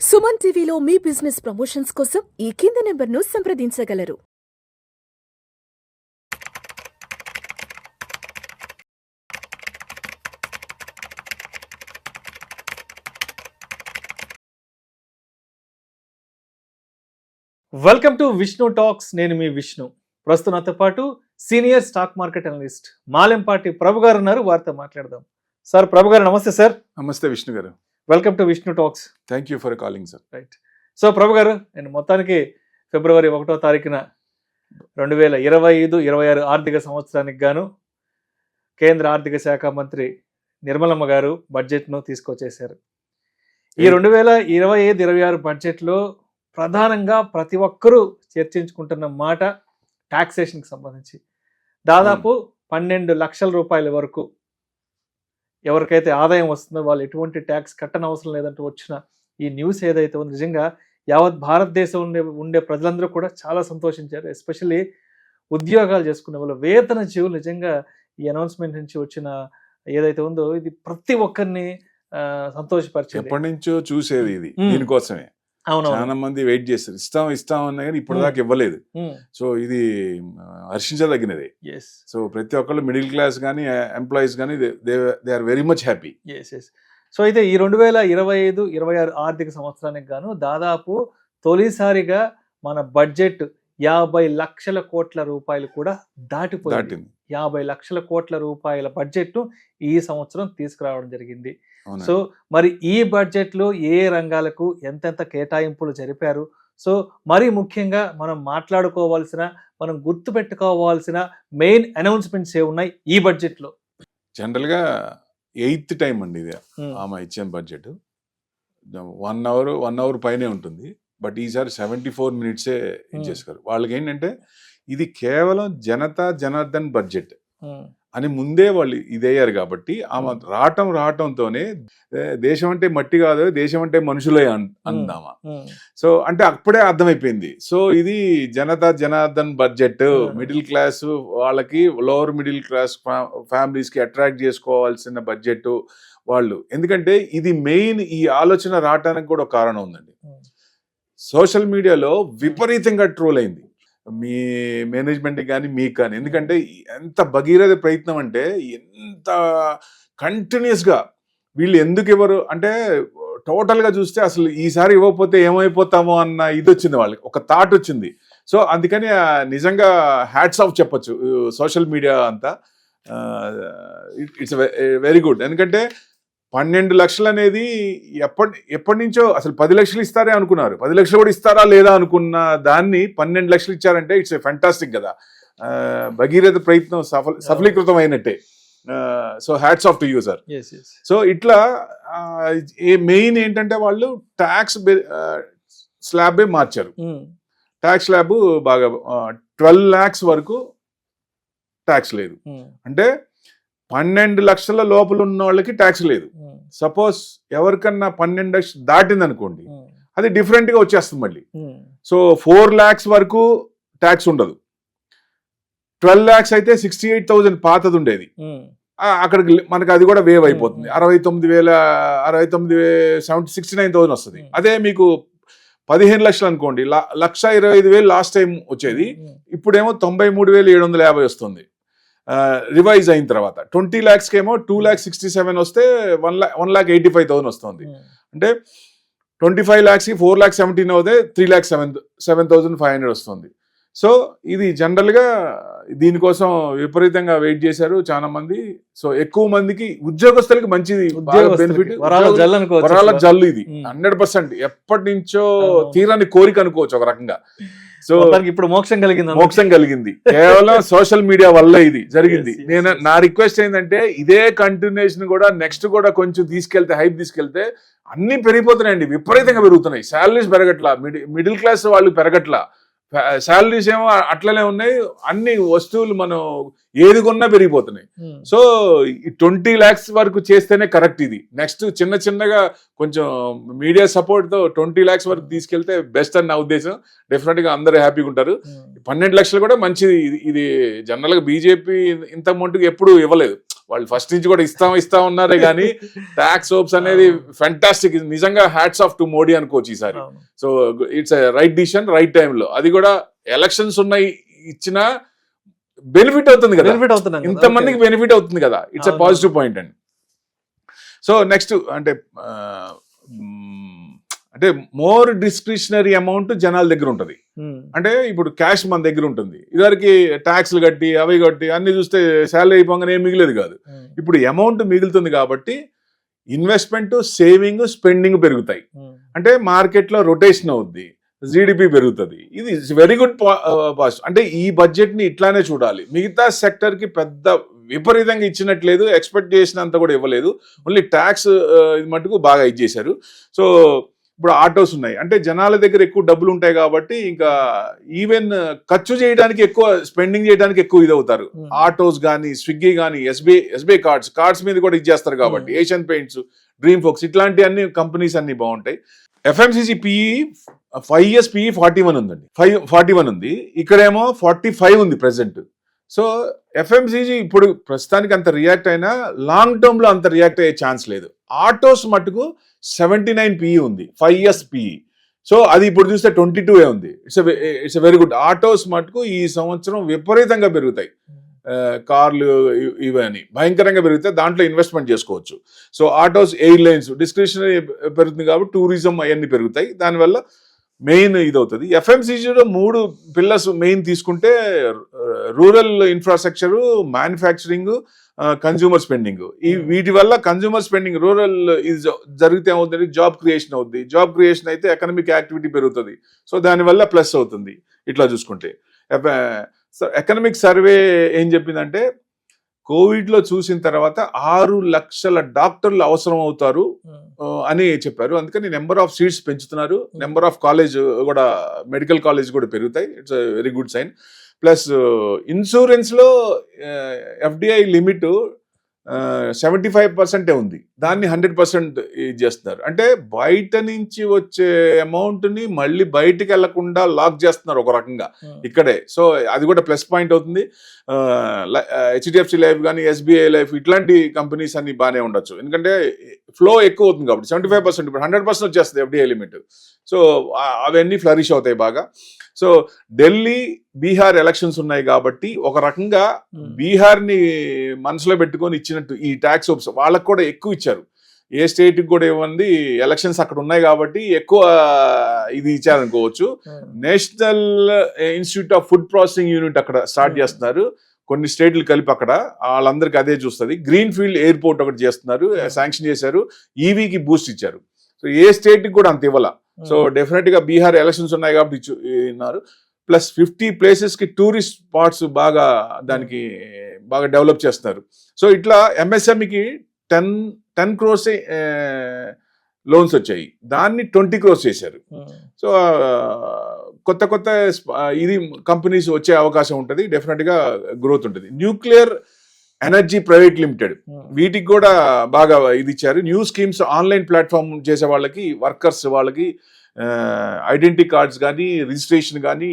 సుమన్ టీవీలో మీ business promotions కోసం ఈ కింది నెంబర్ను సంప్రదించగలరు. Welcome to Vishnu talks. నేను మీ విష్ణు. ప్రస్తుతం నాతో పాటు senior stock market analyst Malempati Prabhu garu ఉన్నారు. వారితో మాట్లాడదాం. సార్, ప్రభు గారు నమస్తే సార్. నమస్తే Vishnu garu. Welcome to Vishnu talks. Thank you for calling sir. Right. So Prabhu garu, నేను మొత్తానికి ఫిబ్రవరి 1వ తారీఖున 2025-26 ఆర్థిక సంవత్సరానికి గాను కేంద్ర ఆర్థిక శాఖ మంత్రి నిర్మలమ్మ గారు బడ్జెట్ను తీసుకొచ్చేశారు. ఈ 2025-26 బడ్జెట్లో ప్రధానంగా ప్రతి ఒక్కరూ చర్చించుకుంటున్న మాట టాక్సేషన్కి సంబంధించి దాదాపు 12 లక్షల రూపాయల వరకు ఎవరికైతే ఆదాయం వస్తుందో వాళ్ళు ఎటువంటి ట్యాక్స్ కట్టనవసరం లేదంటూ వచ్చిన ఈ న్యూస్ ఏదైతే ఉందో నిజంగా యావత్ భారతదేశం ఉండే ప్రజలందరూ కూడా చాలా సంతోషించారు. ఎస్పెషల్లీ ఉద్యోగాలు చేసుకునే వాళ్ళు, వేతన జీవులు నిజంగా ఈ అనౌన్స్మెంట్ నుంచి వచ్చిన ఏదైతే ఉందో ఇది ప్రతి ఒక్కరిని సంతోషపరిచింది. ఎప్పటి నుంచో చూసేది ఇది, దీనికోసమే చాలా మంది వెయిట్ చేస్తారు. ఇస్తాం అన్నా కానీ ఇప్పటిదాకా ఇవ్వలేదు. సో ఇది హర్షించదగినది. సో ప్రతి ఒక్కళ్ళు మిడిల్ క్లాస్ కానీ ఎంప్లాయీస్ కానీ they are very much happy. So అయితే ఈ 2025-26 ఆర్థిక సంవత్సరానికి గాను దాదాపు తొలిసారిగా మన బడ్జెట్ 50 లక్షల కోట్ల రూపాయలు కూడా దాటిపోయింది. 50 లక్షల కోట్ల రూపాయల బడ్జెట్ ఈ సంవత్సరం తీసుకురావడం జరిగింది. సో మరి ఈ బడ్జెట్లో ఏ రంగాలకు ఎంతెంత కేటాయింపులు జరిపారు, సో మరి ముఖ్యంగా మనం మాట్లాడుకోవాల్సిన, మనం గుర్తుపెట్టుకోవాల్సిన మెయిన్ అనౌన్స్మెంట్స్ ఏ ఉన్నాయి ఈ బడ్జెట్లో? జనరల్ గా 8th టైం అండి ఇది ఆమె ఇచ్చిన బడ్జెట్. 1 అవర్ పైనే ఉంటుంది. బట్ ఈసారి 74 మినిట్సే ఇచ్చేసుకోరు. వాళ్ళకి ఏంటంటే ఇది కేవలం జనతా జనార్దన్ బడ్జెట్ అని ముందే వాళ్ళు ఇదయ్యారు కాబట్టి ఆమె రావటంతోనే దేశం అంటే మట్టి కాదు, దేశం అంటే మనుషులే అందామా. సో అంటే అప్పుడే అర్థమైపోయింది. సో ఇది Janata Janardhan budget, middle class వాళ్ళకి, లోవర్ మిడిల్ క్లాస్ ఫ్యామిలీస్ కి అట్రాక్ట్ చేసుకోవాల్సిన బడ్జెట్ వాళ్ళు. ఎందుకంటే ఇది మెయిన్ ఈ ఆలోచన రావటానికి కూడా ఒక కారణం ఉందండి. సోషల్ మీడియాలో విపరీతంగా ట్రోల్ అయింది మీ మేనేజ్మెంట్ కానీ మీకు కానీ. ఎందుకంటే ఎంత భగీరథ ప్రయత్నం అంటే, ఎంత కంటిన్యూస్గా వీళ్ళు ఎందుకు ఇవ్వరు అంటే టోటల్గా చూస్తే అసలు ఈసారి ఇవ్వకపోతే ఏమైపోతామో అన్న ఇది వచ్చింది వాళ్ళకి, ఒక థాట్ వచ్చింది. సో అందుకని నిజంగా హ్యాట్స్ ఆఫ్ చెప్పొచ్చు సోషల్ మీడియా అంతా. It's very good. ఎందుకంటే 12 లక్షలు అనేది ఎప్పటి నుంచో అసలు 10 లక్షలు ఇస్తారే అనుకున్నారు. 10 లక్షలు కూడా ఇస్తారా లేదా అనుకున్న దాన్ని 12 లక్షలు ఇచ్చారంటే ఇట్స్ ఫ్యాంటాస్టిక్ కదా. భగీరథ ప్రయత్నం సఫలీకృతం అయినట్టే. So hats off to you sir. So ఇట్లా మెయిన్ ఏంటంటే వాళ్ళు ట్యాక్స్ స్లాబే మార్చారు. ట్యాక్స్ స్లాబ్ బాగా 12 lakhs వరకు ట్యాక్స్ లేదు. అంటే 12 లక్షల లోపల ఉన్న వాళ్ళకి ట్యాక్స్ లేదు. సపోజ్ ఎవరికన్నా 12 లక్షలు దాటింది అనుకోండి, అది డిఫరెంట్ గా వచ్చేస్తుంది మళ్ళీ. సో 4 lakhs వరకు ట్యాక్స్ ఉండదు. 12 lakhs అయితే 68,000 పాతది ఉండేది, అక్కడికి మనకి అది కూడా వేవ్ అయిపోతుంది. 69,000 వస్తుంది. అదే మీకు 15 లక్షలు అనుకోండి, 1,25,000 లాస్ట్ టైం వచ్చేది, ఇప్పుడేమో 93,750 వస్తుంది రివైజ్ అయిన తర్వాత. 20 lakhs కేమో 2,67,000 వస్తే 1,85,000 వస్తుంది. అంటే 25 lakhs కి 4,17,000 అవుతే 3,07,500 వస్తుంది. సో ఇది జనరల్ గా దీనికోసం విపరీతంగా వెయిట్ చేశారు చాలా మంది. సో ఎక్కువ మందికి ఉద్యోగస్తులకి మంచిది బెనిఫిట్, వరాల జల్లు ఇది 100%. ఎప్పటి నుంచో తీరని కోరిక అనుకోవచ్చు ఒక రకంగా. సో ఇప్పుడు మోక్షం కలిగింది కేవలం సోషల్ మీడియా వల్ల ఇది జరిగింది. నా రిక్వెస్ట్ ఏంటంటే ఇదే కంటిన్యూషన్ కూడా నెక్స్ట్ కూడా కొంచెం తీసుకెళ్తే, హైప్ తీసుకెళ్తే అన్ని పెరిగిపోతున్నాయండి, విపరీతంగా పెరుగుతున్నాయి. శాలరీస్ పెరగట్లా, మిడిల్ క్లాస్ వాళ్ళు పెరగట్లా, శాలరీస్ ఏమో అట్లనే ఉన్నాయి. అన్ని వస్తువులు మనం ఏది కొన్నా పెరిగిపోతున్నాయి. సో 20 lakhs వరకు చేస్తేనే కరెక్ట్. ఇది నెక్స్ట్ చిన్నగా కొంచెం మీడియా సపోర్ట్ తో 20 lakhs వరకు తీసుకెళ్తే బెస్ట్ అని నా ఉద్దేశం. డెఫినెట్ గా అందరూ హ్యాపీగా ఉంటారు. 12 లక్షలు కూడా మంచిది. ఇది జనరల్ గా బీజేపీ ఇంత అమౌంట్ ఎప్పుడు ఇవ్వలేదు. వాళ్ళు ఫస్ట్ నుంచి కూడా ఇస్తా ఉన్నారే కానీ ట్యాక్స్ హోప్స్ అనేది ఫెంటాస్టిక్. నిజంగా హ్యాట్స్ ఆఫ్ టు మోడీ అనుకోవచ్చు ఈసారి. So it's right decision right టైంలో. అది కూడా ఎలక్షన్స్ ఉన్నాయి ఇచ్చిన బెనిఫిట్ అవుతుంది కదా, ఇంతమందికి బెనిఫిట్ అవుతుంది కదా. ఇట్స్ ఎ పాజిటివ్ పాయింట్ అండి. సో నెక్స్ట్ అంటే మోర్ డిస్క్రిషనరీ అమౌంట్ జనాల దగ్గర ఉంటుంది. అంటే ఇప్పుడు క్యాష్ మన దగ్గర ఉంటుంది. ఇదివరకు ట్యాక్స్లు కట్టి అవి కట్టి అన్ని చూస్తే శాలరీ అయిపోగానే ఏం మిగిలేదు కాదు. ఇప్పుడు అమౌంట్ మిగులుతుంది కాబట్టి ఇన్వెస్ట్మెంట్, సేవింగ్, స్పెండింగ్ పెరుగుతాయి. అంటే మార్కెట్లో రొటేషన్ అవుద్ది, జీడిపి పెరుగుతుంది. ఇది వెరీ గుడ్ పాజిటివ్. అంటే ఈ బడ్జెట్ ని ఇట్లానే చూడాలి. మిగతా సెక్టర్ కి పెద్ద విపరీతంగా ఇచ్చినట్లేదు, ఎక్స్పెక్ట్ చేసినంత కూడా ఇవ్వలేదు. ఓన్లీ ట్యాక్స్ మటుకు బాగా ఇచ్చేశారు. సో ఇప్పుడు ఆటోస్ ఉన్నాయి అంటే జనాల దగ్గర ఎక్కువ డబ్బులు ఉంటాయి కాబట్టి ఇంకా ఈవెన్ ఖర్చు చేయడానికి ఎక్కువ, స్పెండింగ్ చేయడానికి ఎక్కువ ఇది అవుతారు. ఆటోస్ కానీ, స్విగ్గీ కానీ, ఎస్బీఐ కార్డ్స్ మీద కూడా ఇచ్చేస్తారు కాబట్టి, ఏషియన్ పెయింట్స్, డ్రీమ్ ఫోక్స్ ఇట్లాంటి అన్ని కంపెనీస్ అన్ని బాగుంటాయి. ఎఫ్ఎంసీజీ పిఈ 5 years పిఈ 41 ఉందండి. 41 ఉంది. ఇక్కడేమో 45 ఉంది ప్రెసెంట్. సో ఎఫ్ఎంసీజీ ఇప్పుడు ప్రస్తుతానికి అంత రియాక్ట్ అయినా లాంగ్ టర్మ్ లో అంత రియాక్ట్ అయ్యే ఛాన్స్ లేదు. ఆటోస్ మటుకు 79 పిఈ ఉంది, 5 years పిఈ. సో అది ఇప్పుడు చూస్తే 22 ఉంది. It's very good. ఆటోస్ మటుకు ఈ సంవత్సరం విపరీతంగా పెరుగుతాయి. కార్లు ఇవన్నీ భయంకరంగా పెరుగుతాయి. దాంట్లో ఇన్వెస్ట్మెంట్ చేసుకోవచ్చు. సో ఆటోస్, ఎయిర్లైన్స్, డిస్క్రిషనరీ పెరుగుతుంది కాబట్టి టూరిజం అవన్నీ పెరుగుతాయి. దానివల్ల మెయిన్ ఇది అవుతుంది. ఎఫ్ఎంసీజీలో 3 పిల్లర్స్ మెయిన్ తీసుకుంటే rural infrastructure, manufacturing, consumer spending. వీటి వల్ల కన్జ్యూమర్ స్పెండింగ్ రూరల్ జరిగితే ఏమవుతుంది, జాబ్ క్రియేషన్ అవుతుంది. జాబ్ క్రియేషన్ అయితే ఎకనామిక్ యాక్టివిటీ పెరుగుతుంది. సో దానివల్ల ప్లస్ అవుతుంది. ఇట్లా చూసుకుంటే ఎకనామిక్ సర్వే ఏం చెప్పిందంటే కోవిడ్ లో చూసిన తర్వాత 6 లక్షల డాక్టర్లు అవసరం అవుతారు అని చెప్పారు. అందుకని నెంబర్ ఆఫ్ సీట్స్ పెంచుతున్నారు. నెంబర్ ఆఫ్ కాలేజ్ కూడా, మెడికల్ కాలేజ్ కూడా పెరుగుతాయి. It's very good sign. Plus insurance లో ఎఫ్డిఐ లిమిట్ 75% ఉంది. దాన్ని 100% చేస్తున్నారు. అంటే బయట నుంచి వచ్చే అమౌంట్ ని మళ్ళీ బయటికి వెళ్లకుండా లాక్ చేస్తున్నారు ఒక రకంగా ఇక్కడే. సో అది కూడా ప్లస్ పాయింట్ అవుతుంది. హెచ్డిఎఫ్సి లైఫ్ కానీ, ఎస్బీఐ లైఫ్ ఇట్లాంటి కంపెనీస్ అన్ని బాగానే ఉండొచ్చు. ఎందుకంటే ఫ్లో ఎక్కువ అవుతుంది కాబట్టి 75%, ఇప్పుడు 100% వచ్చేస్తుంది ఎఫ్డిఐ లిమిట్. సో అవన్నీ ఫ్లరిష్ అవుతాయి బాగా. సో ఢిల్లీ, బీహార్ ఎలక్షన్స్ ఉన్నాయి కాబట్టి ఒక రకంగా బీహార్ ని మనసులో పెట్టుకొని ఇచ్చినట్టు ఈ ట్యాక్స్ హోప్స్ వాళ్ళకు కూడా ఎక్కువ ఇచ్చారు. ఏ స్టేట్ కి కూడా ఇవ్వండి, ఎలక్షన్స్ అక్కడ ఉన్నాయి కాబట్టి ఎక్కువ ఇది ఇచ్చారనుకోవచ్చు. National institute of food processing unit అక్కడ స్టార్ట్ చేస్తున్నారు. కొన్ని స్టేట్లు కలిపి అక్కడ వాళ్ళందరికీ అదే చూస్తుంది. గ్రీన్ ఫీల్డ్ ఎయిర్పోర్ట్ ఒకటి చేస్తున్నారు, శాంక్షన్ చేశారు. ఈవీకి బూస్ట్ ఇచ్చారు. సో ఏ స్టేట్ కి కూడా అంత ఇవ్వాల. సో డెఫినెట్ గా బీహార్ ఎలక్షన్స్ ఉన్నాయి కాబట్టి ఇన్నారు. ప్లస్ 50 places కి టూరిస్ట్ స్పాట్స్ బాగా దానికి బాగా డెవలప్ చేస్తున్నారు. సో ఇట్లా ఎంఎస్ఎంఈకి 10 crores లోన్స్ వచ్చాయి. దాన్ని 20 crores చేశారు. సో కొత్త ఇది కంపెనీస్ వచ్చే అవకాశం ఉంటుంది. డెఫినెట్ గా గ్రోత్ ఉంటుంది. న్యూక్లియర్ ఎనర్జీ ప్రైవేట్ లిమిటెడ్ వీటికి కూడా బాగా ఇది ఇచ్చారు. న్యూ స్కీమ్స్, ఆన్లైన్ ప్లాట్ఫామ్ చేసే వాళ్ళకి, వర్కర్స్ వాళ్ళకి ఐడెంటిటీ కార్డ్స్ కానీ, రిజిస్ట్రేషన్ కానీ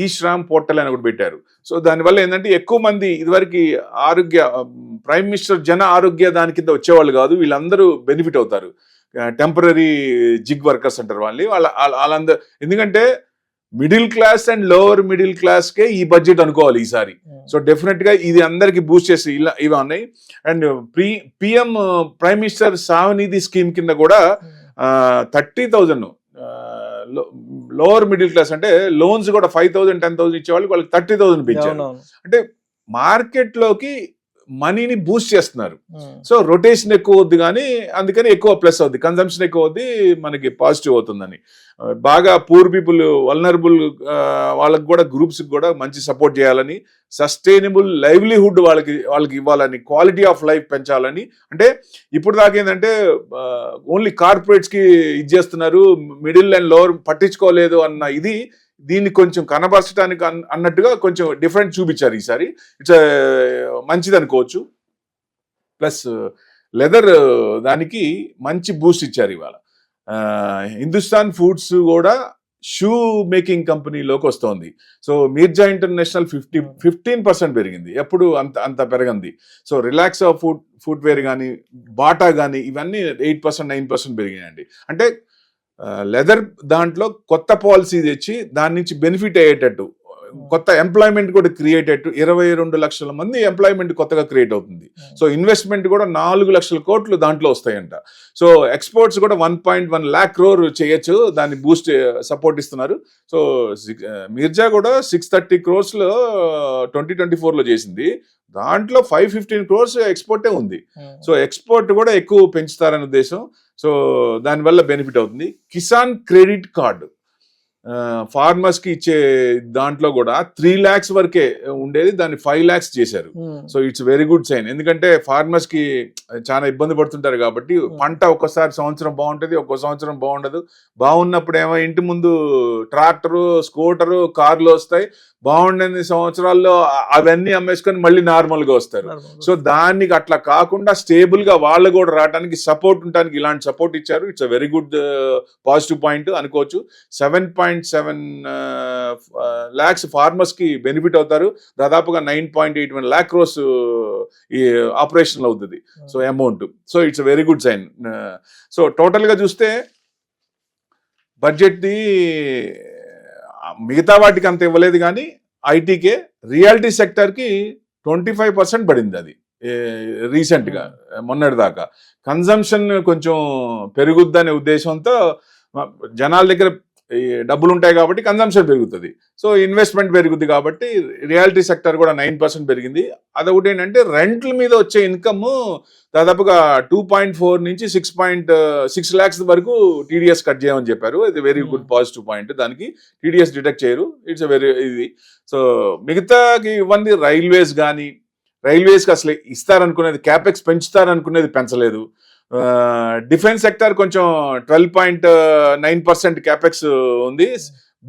ఈ శ్రామ్ పోర్టల్ అని ఒకటి పెట్టారు. సో దానివల్ల ఏంటంటే ఎక్కువ మంది ఇదివరకు ఆరోగ్య ప్రైమ్ మినిస్టర్ జన ఆరోగ్య దాని కింద వచ్చేవాళ్ళు కాదు. వీళ్ళందరూ బెనిఫిట్ అవుతారు. టెంపరీ జిగ్ వర్కర్స్ అంటారు వాళ్ళందరూ. ఎందుకంటే middle class and lower middle class కే ఈ బడ్జెట్ అనుకోవాలి ఈసారి. సో డెఫినెట్ గా ఇది అందరికి బూస్ట్ చేసి ఇవి ఉన్నాయి. And PM prime minister Svanidhi scheme కింద కూడా 30,000 లోవర్ మిడిల్ క్లాస్ అంటే లోన్స్ కూడా 5,000, 10,000 ఇచ్చేవాళ్ళు వాళ్ళకి 30,000 పెంచారు. అంటే మార్కెట్ లోకి మనీని బూస్ట్ చేస్తున్నారు. సో రొటేషన్ ఎక్కువ అవుద్ది కానీ అందుకని ఎక్కువ ప్లస్ అవుద్ది, కన్సంప్షన్ ఎక్కువ అవుద్ది, మనకి పాజిటివ్ అవుతుందని. బాగా పూర్ పీపుల్, వల్నరబుల్ వాళ్ళకి కూడా, గ్రూప్స్ కూడా మంచి సపోర్ట్ చేయాలని, సస్టైనబుల్ లైవ్లీహుడ్ వాళ్ళకి ఇవ్వాలని, క్వాలిటీ ఆఫ్ లైఫ్ పెంచాలని. అంటే ఇప్పుడు దాకా ఏంటంటే ఓన్లీ కార్పొరేట్స్ కి ఇచ్చేస్తున్నారు, మిడిల్ అండ్ లోవర్ పట్టించుకోలేదు అన్న ఇది దీన్ని కొంచెం కనబరచడానికి అన్నట్టుగా కొంచెం డిఫరెంట్ చూపించారు ఈసారి. ఇట్స్ మంచిది అనుకోవచ్చు. ప్లస్ లెదర్ దానికి మంచి బూస్ట్ ఇచ్చారు ఇవాళ. హిందుస్థాన్ ఫుడ్స్ కూడా షూ మేకింగ్ కంపెనీలోకి వస్తోంది. సో మీర్జా ఇంటర్నేషనల్ 15% పెరిగింది, ఎప్పుడు అంత పెరగంది. సో రిలాక్స్ ఫుట్వేర్ కానీ బాటా కానీ ఇవన్నీ 8% 9% పెరిగినాయండి. అంటే లెదర్ దాంట్లో కొత్త పాలసీ తెచ్చి దాని నుంచి బెనిఫిట్ అయ్యేటట్టు, కొత్త ఎంప్లాయ్మెంట్ కూడా క్రియేట్ అయ్యేట్టు 22 లక్షల మంది ఎంప్లాయ్మెంట్ కొత్తగా క్రియేట్ అవుతుంది. సో ఇన్వెస్ట్మెంట్ కూడా 4 లక్షల కోట్లు దాంట్లో వస్తాయంట. సో ఎక్స్పోర్ట్స్ కూడా 1.1 lakh crore చేయొచ్చు, దాన్ని బూస్ట్ సపోర్ట్ ఇస్తున్నారు. సో మిర్జా కూడా 630 crores లో 2024 చేసింది, దాంట్లో 515 crores ఎక్స్పోర్టే ఉంది. సో ఎక్స్పోర్ట్ కూడా ఎక్కువ పెంచుతారనే ఉద్దేశం. సో దానివల్ల బెనిఫిట్ అవుతుంది. కిసాన్ క్రెడిట్ కార్డు ఫార్మర్స్ కి ఇచ్చే దాంట్లో కూడా 3 lakhs వరకే ఉండేది, దాన్ని 5 lakhs చేశారు. So it's very good sign. ఎందుకంటే ఫార్మర్స్ కి చాలా ఇబ్బంది పడుతుంటారు కాబట్టి పంట ఒక్కసారి సంవత్సరం బాగుంటుంది, ఒక్కో సంవత్సరం బాగుండదు. బాగున్నప్పుడు ఏమో ఇంటి ముందు ట్రాక్టరు, స్కూటరు, కార్లు వస్తాయి, బాగుండని సంవత్సరాల్లో అవన్నీ అమ్మేసుకొని మళ్ళీ నార్మల్ గా వస్తారు. సో దానికి అట్లా కాకుండా స్టేబుల్ గా వాళ్ళు కూడా రావడానికి సపోర్ట్ ఉండడానికి ఇలాంటి సపోర్ట్ ఇచ్చారు. It's a very good positive point అనుకోవచ్చు. 7.7 lakhs ఫార్మర్స్ కి బెనిఫిట్ అవుతారు. దాదాపుగా 9.81 lakh crores ఈ ఆపరేషన్ అవుతుంది. So amount, so it's very good sign. So total గా చూస్తే బడ్జెట్ ది మిగతా వాటికి అంత ఇవ్వలేదు, కానీ ఐటీకే రియాలిటీ సెక్టర్ కి 25% పడింది. అది రీసెంట్ గా మొన్నటి దాకా కన్జంప్షన్ కొంచెం పెరుగుద్దనే ఉద్దేశంతో జనాల దగ్గర డబ్బులు ఉంటాయి కాబట్టి కన్జంప్షన్ పెరుగుతుంది. సో ఇన్వెస్ట్మెంట్ పెరుగుద్ది కాబట్టి రియాలిటీ సెక్టర్ కూడా 9% పెరిగింది. అదొకటి ఏంటంటే రెంట్ల మీద వచ్చే ఇన్కమ్ దాదాపుగా 2.4 నుంచి 6.6 lakhs వరకు టీడీఎస్ కట్ చేయమని చెప్పారు. ఇది వెరీ గుడ్ పాజిటివ్ పాయింట్. దానికి టీడీఎస్ డిడక్ట్ చేయరు. ఇట్స్ వెరీ ఇది. సో మిగతాకి ఇవ్వండి. రైల్వేస్ కానీ, రైల్వేస్కి అసలు ఇస్తారనుకునేది క్యాపెక్స్ పెంచుతారనుకునేది పెంచలేదు. డిఫెన్స్ సెక్టర్ కొంచెం 12.9% క్యాపెక్స్ ఉంది,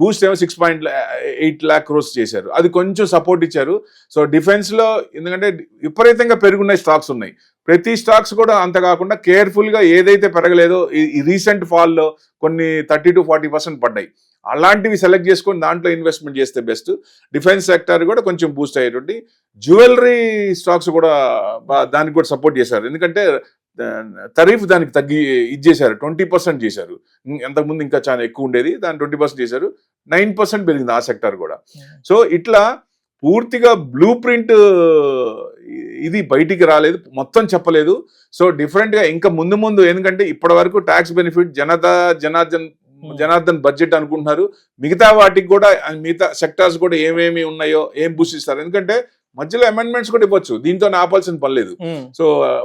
బూస్ట్ ఏమో 6.8 lakh crores చేశారు. అది కొంచెం సపోర్ట్ ఇచ్చారు. సో డిఫెన్స్ లో ఎందుకంటే విపరీతంగా పెరుగున్న స్టాక్స్ ఉన్నాయి, ప్రతి స్టాక్స్ కూడా అంత కాకుండా కేర్ఫుల్ గా ఏదైతే పెరగలేదో ఈ రీసెంట్ ఫాల్ లో కొన్ని 30 to 40% పడ్డాయి, అలాంటివి సెలెక్ట్ చేసుకొని దాంట్లో ఇన్వెస్ట్మెంట్ చేస్తే బెస్ట్. డిఫెన్స్ సెక్టర్ కూడా కొంచెం బూస్ట్ అయ్యేటువంటి జ్యువెలరీ స్టాక్స్ కూడా దానికి కూడా సపోర్ట్ చేశారు. ఎందుకంటే తరీఫ్ దానికి తగ్గి ఇచ్చేశారు, 20% చేశారు. ఎంతకుముందు ఇంకా చాలా ఎక్కువ ఉండేది, దాన్ని 20% చేశారు. 9% పెరిగింది ఆ సెక్టర్ కూడా. సో ఇట్లా పూర్తిగా బ్లూ ప్రింట్ ఇది బయటికి రాలేదు, మొత్తం చెప్పలేదు. సో డిఫరెంట్ గా ఇంకా ముందు ఎందుకంటే ఇప్పటి వరకు ట్యాక్స్ బెనిఫిట్ జనార్దన్ బడ్జెట్ అనుకుంటున్నారు. మిగతా వాటికి కూడా మిగతా సెక్టార్స్ కూడా ఏమేమి ఉన్నాయో ఏం బూస్ట్ ఇస్తారు. ఎందుకంటే మధ్యలో అమెండ్మెంట్స్ కూడా ఇవ్వచ్చు, దీంతో ఆపాల్సిన పని లేదు. సో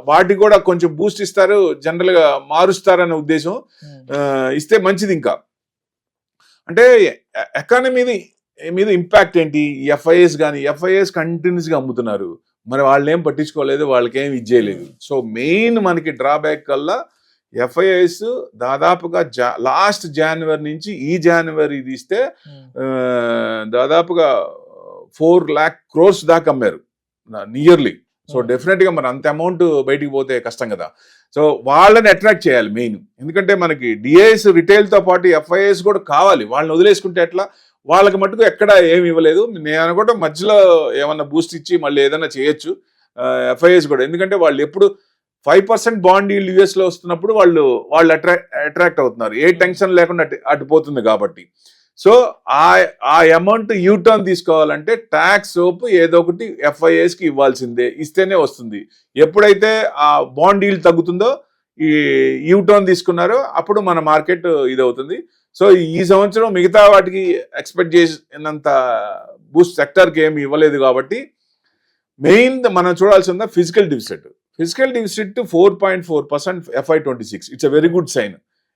వాటికి కూడా కొంచెం బూస్ట్ ఇస్తారు, జనరల్ గా మారుస్తారనే ఉద్దేశం. ఇస్తే మంచిది. ఇంకా అంటే ఎకానమీ మీద ఇంపాక్ట్ ఏంటి? ఎఫ్ఐఎస్ కానీ, ఎఫ్ఐఎస్ కంటిన్యూస్ గా అమ్ముతున్నారు, మరి వాళ్ళు ఏం పట్టించుకోలేదు, వాళ్ళకేం ఇచ్చేయలేదు. సో మెయిన్ మనకి డ్రాబ్యాక్ కల్లా ఎఫ్ఐఎస్ దాదాపుగా లాస్ట్ జనవరి నుంచి ఈ జనవరి తీస్తే దాదాపుగా 4 lakh crores దాకా అమ్మారు నియర్లీ. సో డెఫినెట్ గా మరి అంత అమౌంట్ బయటికి పోతే కష్టం కదా. సో వాళ్ళని అట్రాక్ట్ చేయాలి మెయిన్. ఎందుకంటే మనకి డిఐఎస్ రిటైల్ తో పాటు ఎఫ్ఐఎస్ కూడా కావాలి. వాళ్ళని వదిలేసుకుంటే ఎట్లా? వాళ్ళకి మటుకు ఎక్కడ ఏమి ఇవ్వలేదు. నేను అనుకుంటే మధ్యలో ఏమన్నా బూస్ట్ ఇచ్చి మళ్ళీ ఏదైనా చేయొచ్చు ఎఫ్ఐఎస్ కూడా. ఎందుకంటే వాళ్ళు ఎప్పుడు 5% బాండ్ ఈల్డ్ యూఎస్ లో వస్తున్నప్పుడు వాళ్ళు అట్రాక్ట్ అవుతున్నారు, ఏ టెన్షన్ లేకుండా అటు పోతుంది కాబట్టి. సో ఆ అమౌంట్ యూటర్న్ తీసుకోవాలంటే ట్యాక్స్ సోపు ఏదో ఒకటి ఎఫ్ఐఎస్ కి ఇవ్వాల్సిందే, ఇస్తేనే వస్తుంది. ఎప్పుడైతే ఆ బాండ్ ఈల్డ్ తగ్గుతుందో ఈ యూటర్న్ తీసుకున్నారో అప్పుడు మన మార్కెట్ ఇదవుతుంది. సో ఈ సంవత్సరం మిగతా వాటికి ఎక్స్పెక్ట్ చేసినంత బూస్ట్ సెక్టర్కి ఏమి ఇవ్వలేదు కాబట్టి మెయిన్ మనం చూడాల్సిందా fiscal deficit. 4.4% FY26. It's a very good sign.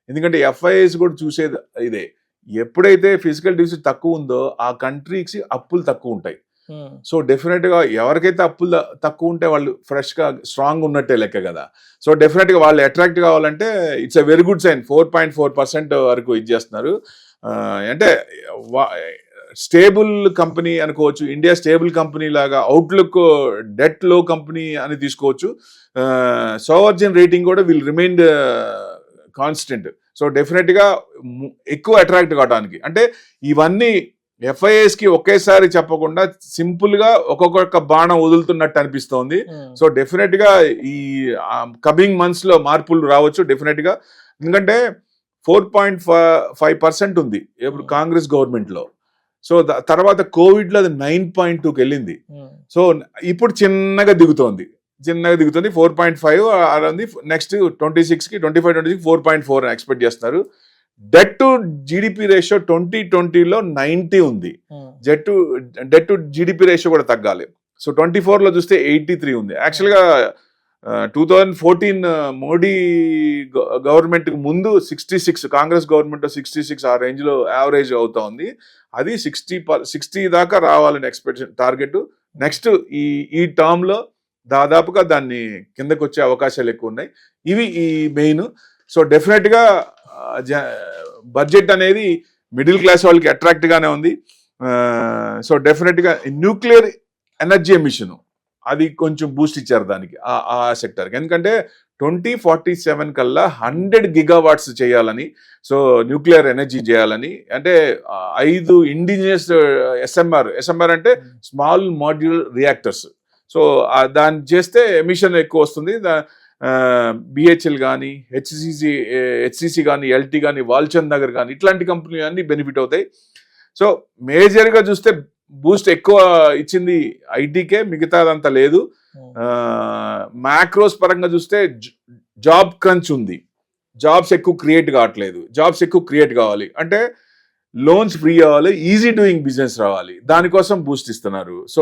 ఎందుకంటే ఎఫ్ఐఎస్ కూడా చూసేది ఇదే, ఎప్పుడైతే ఫిజికల్ డిఫిసిట్ తక్కువ ఉందో ఆ కంట్రీకి అప్పులు తక్కువ ఉంటాయి. సో డెఫినెట్ గా ఎవరికైతే అప్పులు తక్కువ ఉంటే వాళ్ళు ఫ్రెష్ గా స్ట్రాంగ్ ఉన్నట్టే లెక్క కదా. సో డెఫినెట్ గా వాళ్ళు అట్రాక్ట్ కావాలంటే it's a very good sign. 4.4% వరకు ఇది చేస్తున్నారు. అంటే స్టేబుల్ కంపెనీ అనుకోవచ్చు. ఇండియా స్టేబుల్ కంపెనీ లాగా, అవుట్లుక్ డెట్ లో కంపెనీ అని తీసుకోవచ్చు. సోవర్జిన్ రేటింగ్ కూడా will remain constant. So definite గా ఎక్కువ అట్రాక్ట్ కావడానికి అంటే ఇవన్నీ FIIs కి ఒకేసారి చెప్పకుండా సింపుల్ గా ఒక్కొక్క బాణం వదులుతున్నట్టు అనిపిస్తోంది. సో డెఫినెట్ గా ఈ కమింగ్ మంత్స్ లో మార్పులు రావచ్చు డెఫినెట్ గా. ఎందుకంటే 4.5% ఉంది ఇప్పుడు కాంగ్రెస్ గవర్నమెంట్ లో. సో తర్వాత కోవిడ్ లో అది 9.2కి వెళ్ళింది. సో ఇప్పుడు చిన్నగా దిగుతోంది 4.5 ఉంది. నెక్స్ట్ 26కి 25-26 4.4 ఎక్స్పెక్ట్ చేస్తున్నారు. డెట్ టు జీడిపి రేషియో 2020లో 90 ఉంది. డెట్ టు జీడిపి రేషియో కూడా తగ్గాలి. సో 24లో చూస్తే 83 ఉంది. యాక్చువల్గా 2014 మోడీ గవర్నమెంట్ ముందు 66, కాంగ్రెస్ గవర్నమెంట్ 66 ఆ రేంజ్ లో యావరేజ్ అవుతా ఉంది. అది 60 దాకా రావాలని ఎక్స్పెక్టేషన్ టార్గెట్. నెక్స్ట్ ఈ టర్మ్ లో దాదాపుగా దాన్ని కిందకు వచ్చే అవకాశాలు ఎక్కువ ఉన్నాయి. ఇవి ఈ మెయిన్. సో డెఫినెట్ గా బడ్జెట్ అనేది మిడిల్ క్లాస్ వాళ్ళకి అట్రాక్ట్ గానే ఉంది. సో డెఫినెట్ గా న్యూక్లియర్ ఎనర్జీ ఎమిషన్ అది కొంచెం బూస్ట్ ఇచ్చారు దానికి, ఆ సెక్టర్కి. ఎందుకంటే 2047 కల్లా 100 gigawatts చేయాలని, సో న్యూక్లియర్ ఎనర్జీ చేయాలని. అంటే 5 ఇండిజినియస్ ఎస్ఎంఆర్ అంటే స్మాల్ మాడ్యూల్ రియాక్టర్స్. సో దాన్ని చేస్తే ఎమిషన్ ఎక్కువ వస్తుంది. BHEL కానీ, HCC కానీ, LT కానీ, వాల్చంద్ నగర్ కానీ ఇట్లాంటి కంపెనీలు అన్ని బెనిఫిట్ అవుతాయి. సో మేజర్గా చూస్తే బూస్ట్ ఎక్కువ ఇచ్చింది ఐటీకే, మిగతాదంతా లేదు. మ్యాక్రోస్ పరంగా చూస్తే జాబ్ క్రంచ్ ఉంది. జాబ్స్ ఎక్కువ క్రియేట్ కావాలి అంటే లోన్స్ ఫ్రీ అవ్వాలి, ఈజీ డూయింగ్ బిజినెస్ రావాలి. దానికోసం బూస్ట్ ఇస్తున్నారు. సో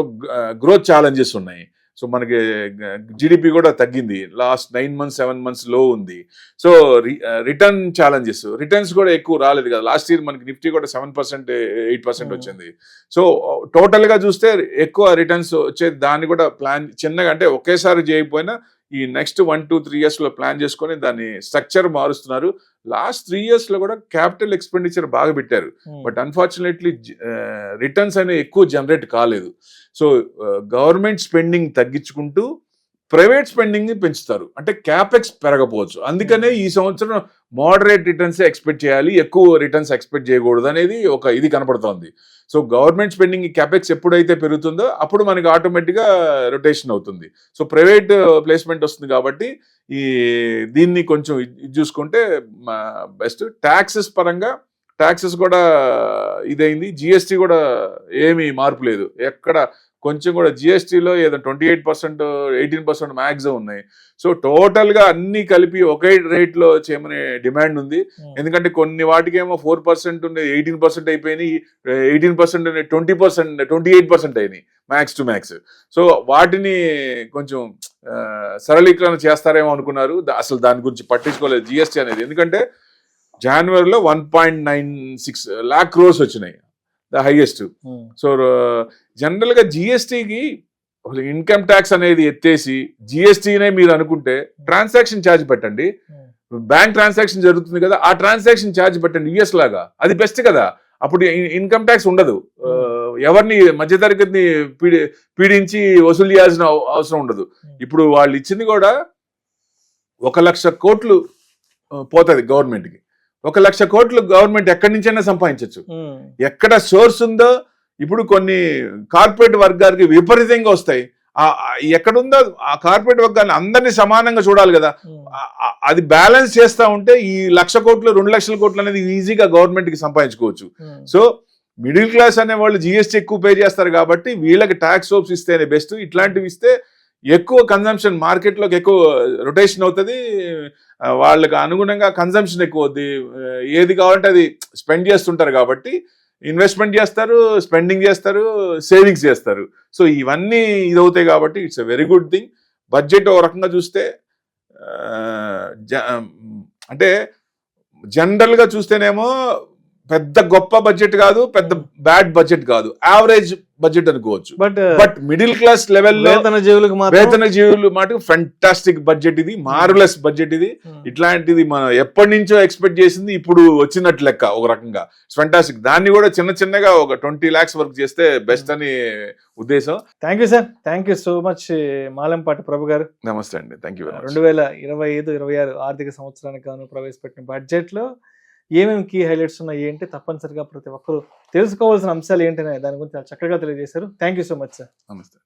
గ్రోత్ ఛాలెంజెస్ ఉన్నాయి. సో మనకి జీడిపి కూడా తగ్గింది. లాస్ట్ 9 months 7 months లో ఉంది. సో రిటర్న్ ఛాలెంజెస్, రిటర్న్స్ కూడా ఎక్కువ రాలేదు కదా. లాస్ట్ ఇయర్ మనకి నిఫ్టీ కూడా 7% 8% వచ్చింది. సో టోటల్ గా చూస్తే ఎక్కువ రిటర్న్స్ వచ్చేది. దాన్ని కూడా ప్లాన్ చిన్నగా అంటే ఒకేసారి చేయకపోయినా ఈ నెక్స్ట్ 1-2-3 years లో ప్లాన్ చేసుకొని దాన్ని స్ట్రక్చర్ మారుస్తున్నారు. లాస్ట్ 3 years లో కూడా క్యాపిటల్ ఎక్స్పెండిచర్ బాగా పెట్టారు. బట్ అన్ఫార్చునేట్లీ రిటర్న్స్ అనేవి ఎక్కువ జనరేట్ కాలేదు. సో గవర్నమెంట్ స్పెండింగ్ తగ్గించుకుంటూ ప్రైవేట్ స్పెండింగ్ ని పెంచుతారు. అంటే క్యాపెక్స్ పెరగపోవచ్చు. అందుకనే ఈ సంవత్సరం మోడరేట్ రిటర్న్స్ ఎక్స్పెక్ట్ చేయాలి, ఎక్కువ రిటర్న్స్ ఎక్స్పెక్ట్ చేయకూడదు అనేది ఒక ఇది కనపడుతోంది. సో గవర్నమెంట్ స్పెండింగ్ క్యాపెక్స్ ఎప్పుడైతే పెరుగుతుందో అప్పుడు మనకి ఆటోమేటిక్గా రొటేషన్ అవుతుంది. సో ప్రైవేట్ ప్లేస్మెంట్ వస్తుంది కాబట్టి దీన్ని కొంచెం ఇది చూసుకుంటే బెస్ట్. ట్యాక్సెస్ పరంగా ట్యాక్సెస్ కూడా ఇదైంది. జిఎస్టీ కూడా ఏమీ మార్పు లేదు ఎక్కడ. కొంచెం కూడా జిఎస్టీలో ఏదో 28% 18% మ్యాక్సిమం ఉన్నాయి. సో టోటల్ గా అన్ని కలిపి ఒకే రేట్ లో చేయమనే డిమాండ్ ఉంది. ఎందుకంటే కొన్ని వాటికేమో 4% ఉండే 18% అయిపోయినాయి, 18% 20% 28% అయినాయి మ్యాక్స్ టు మ్యాక్స్. సో వాటిని కొంచెం సరళీకరణ చేస్తారేమో అనుకున్నారు. అసలు దాని గురించి పట్టించుకోలేదు జిఎస్టీ అనేది. ఎందుకంటే జనవరిలో 1.96 lakh crores వచ్చినాయి, ద హైయెస్ట్. సో జనరల్ గా జిఎస్టీకి ఇన్కమ్ ట్యాక్స్ అనేది ఎత్తేసి జిఎస్టీనే మీరు అనుకుంటే ట్రాన్సాక్షన్ ఛార్జ్ పెట్టండి. బ్యాంక్ ట్రాన్సాక్షన్ జరుగుతుంది కదా, ఆ ట్రాన్సాక్షన్ ఛార్జ్ పెట్టండి యుఎస్ లాగా. అది బెస్ట్ కదా. అప్పుడు ఇన్కమ్ ట్యాక్స్ ఉండదు, ఎవరిని మధ్యతరగతిని పీడించి వసూలు చేయాల్సిన అవసరం ఉండదు. ఇప్పుడు వాళ్ళు ఇచ్చింది కూడా 1,00,000 కోట్లు పోతుంది గవర్నమెంట్కి. 1,00,000 కోట్లు గవర్నమెంట్ ఎక్కడి నుంచైనా సంపాదించవచ్చు. ఎక్కడ సోర్స్ ఉందో ఇప్పుడు కొన్ని కార్పొరేట్ వర్గాలకి విపరీతంగా వస్తాయి. ఎక్కడుందో ఆ కార్పొరేట్ వర్గాన్ని అందరినీ సమానంగా చూడాలి కదా. అది బ్యాలెన్స్ చేస్తా ఉంటే ఈ 1,00,000 కోట్లు 2,00,000 కోట్లు అనేది ఈజీగా గవర్నమెంట్ కి సంపాదించుకోవచ్చు. సో మిడిల్ క్లాస్ అనే వాళ్ళు జిఎస్టీ ఎక్కువ పే చేస్తారు కాబట్టి వీళ్ళకి ట్యాక్స్ సోప్స్ ఇస్తేనే బెస్ట్. ఇట్లాంటివి ఇస్తే ఎక్కువ కన్జంప్షన్, మార్కెట్లోకి ఎక్కువ రొటేషన్ అవుతుంది, వాళ్ళకి అనుగుణంగా కన్జంప్షన్ ఎక్కువ అవుతుంది. ఏది కావాలంటే అది స్పెండ్ చేస్తుంటారు కాబట్టి ఇన్వెస్ట్మెంట్ చేస్తారు, స్పెండింగ్ చేస్తారు, సేవింగ్స్ చేస్తారు. సో ఇవన్నీ ఇదవుతాయి కాబట్టి it's a very good thing. Budget ఒక రకంగా చూస్తే అంటే జనరల్గా చూస్తేనేమో పెద్ద గొప్ప బడ్జెట్ కాదు, పెద్ద బ్యాడ్ బడ్జెట్ కాదు, యావరేజ్ బడ్జెట్ అనుకోవచ్చు. బట్ మిడిల్ క్లాస్ లెవెల్లో వేతన జీవులకు మాత్రం వేతన జీవులు మాట ఫెంటాస్టిక్ బడ్జెట్ ఇది, మార్వెలస్ బడ్జెట్ ఇది. ఇట్లాంటిది మనం ఎప్పటి నుంచో ఎక్స్పెక్ట్ చేసింది ఇప్పుడు వచ్చినట్టు లెక్క ఒక రకంగా. ఫెంటాస్టిక్. దాన్ని కూడా చిన్న చిన్నగా ఒక 20 lakhs వర్క్ చేస్తే బెస్ట్ అని ఉద్దేశం. Thank you sir, thank you so much Malempati Prabhu garu. నమస్తే అండి, థ్యాంక్ యూ వెరీ మచ్. 2025-26 ఆర్థిక సంవత్సరానికి గాను ప్రవేశపెట్టిన బడ్జెట్ లో ఏమేమి కీ హైలైట్స్ ఉన్నాయి ఏంటి, తప్పనిసరిగా ప్రతి ఒక్కరు తెలుసుకోవాల్సిన అంశాలు ఏంటనే దాని గురించి చాలా చక్కగా తెలియజేశారు. Thank you so much sir. నమస్తే.